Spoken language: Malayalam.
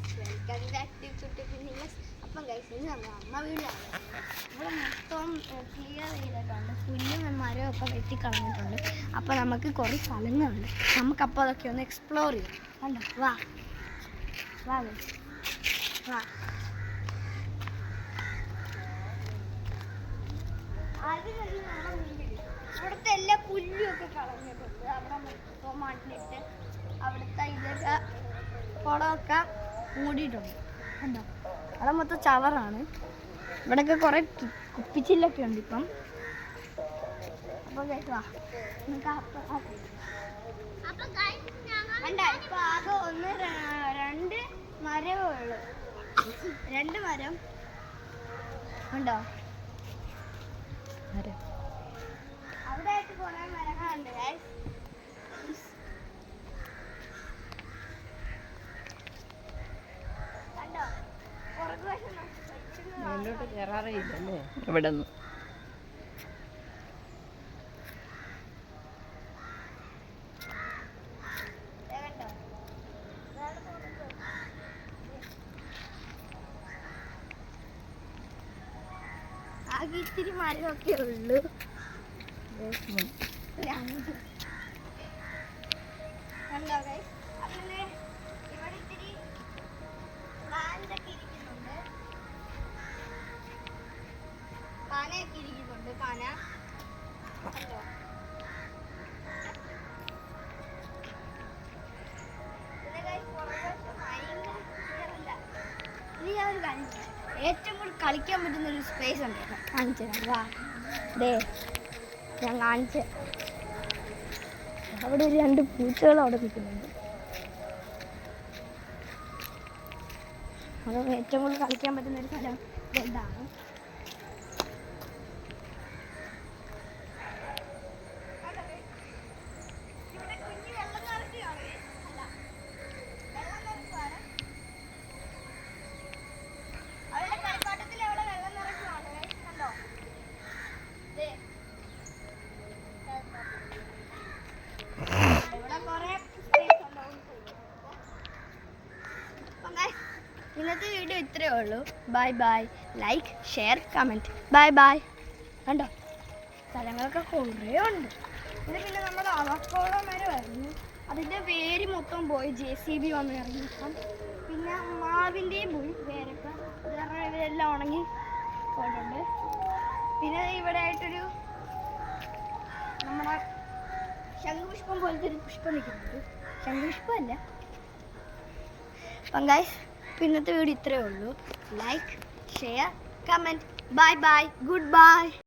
ഗൈസ് വെൽക്കം ബാക്ക് ടു കുട്ടിപ്പിന്നിങ്. അപ്പം ഗൈസ് ഇന്ന് നമ്മൾ അമ്മ വീട്ടിലാണ്. ഇവിടെ മൊത്തം ക്ലിയർ ചെയ്തിട്ടുണ്ട്, പുല്ലും മരവും ഒക്കെ വെട്ടിക്കളഞ്ഞിട്ടുണ്ട്. അപ്പോൾ നമുക്ക് കുറേ സ്ഥലങ്ങളുണ്ട്, നമുക്കപ്പോൾ അതൊക്കെ ഒന്ന് എക്സ്പ്ലോർ ചെയ്യാം. കണ്ടോ, വാ വാ ഗൈസ് വാ. ആദ്യം തന്നെ നമ്മുടെ വീട്ടിൽ ഇവിടുത്തെ എല്ലാ പുല്ലും ഒക്കെ കളഞ്ഞിട്ടുണ്ട്. അവിടെ മൊത്തം മണ്ണിട്ട് അവിടുത്തെ ഇതൊക്കെ കുളമൊക്കെ മൂടിയിട്ടുണ്ട്. കണ്ടോ, അവിടെ മൊത്തം ചവറാണ്. ഇവിടെയൊക്കെ കുറേ കുപ്പിച്ചില്ലൊക്കെ ഉണ്ട് ഇപ്പം. അപ്പോൾ കേട്ടോ കണ്ട, ഇപ്പം ആകെ രണ്ട് മരമേ ഉള്ളൂ. രണ്ട് മരം ഉണ്ടോ? അവിടെ ആയിട്ട് കുറേ മരങ്ങളുണ്ട്. കണ്ടോ, പുറകു വശം മുന്നോട്ട് കയറാറേ ഇല്ലല്ലേ ഇവിടെ നിന്ന്. ആകെ ഇത്തിരി മരമൊക്കെ ഉള്ളൂ. കണ്ടോ ഗൈസ്, അങ്ങനെ ഇവിടെ ഇത്തിരി പ്ലാന്റൊക്കെ ഇരിക്കുന്നുണ്ട്. പനയൊക്കെ ഇരിക്കുന്നുണ്ട്. പന കണ്ടോ. പിന്നെ ഗൈസ് പുറകുവശം ഭയങ്കര ക്ലിയറില്ല. ഇനി ഞാൻ ഒരു കാര്യം ചെയ്യാം, ഏറ്റവും കൂടുതൽ കളിക്കാൻ പറ്റുന്നൊരു സ്പേസ് ഉണ്ട്, കാണിച്ചു തരാം. വാ ദേ, ഞാൻ കാണിച്ച്. അവിടെ ഒരു രണ്ട് പൂച്ചകൾ അവിടെ നിൽക്കുന്നുണ്ട്. അത് ഏറ്റവും കൂടുതൽ കളിക്കാൻ പറ്റുന്നൊരു സ്ഥലം ഇതാണ്. ഇന്നത്തെ വീഡിയോ ഇത്രയേ ഉള്ളൂ. Bye bye. Like, share, comment. Bye bye. കണ്ടോ, സ്ഥലങ്ങളൊക്കെ കുറേ ഉണ്ട്. ഇത് പിന്നെ നമ്മുടെ അവക്കോള മരമായിരുന്നു, അതിൻ്റെ വേര് മൊത്തം പോയി, JCB വന്ന് ഇറങ്ങിയപ്പം. പിന്നെ മാവിൻ്റെയും പോയി വേരൊക്കെ, എല്ലാം ഉണങ്ങി പോയിട്ടുണ്ട്. പിന്നെ ഇവിടെ ആയിട്ടൊരു നമ്മുടെ ശംഖുപുഷ്പം പോലത്തെ ഒരു പുഷ്പം നിൽക്കുന്നുണ്ട്. ശംഖുപുഷ്പമല്ല. അപ്പം ഗൈസ്, ഇന്നത്തെ വീഡിയോ ഇത്രയേ ഉള്ളൂ. Like, share, comment. Bye bye. Good bye.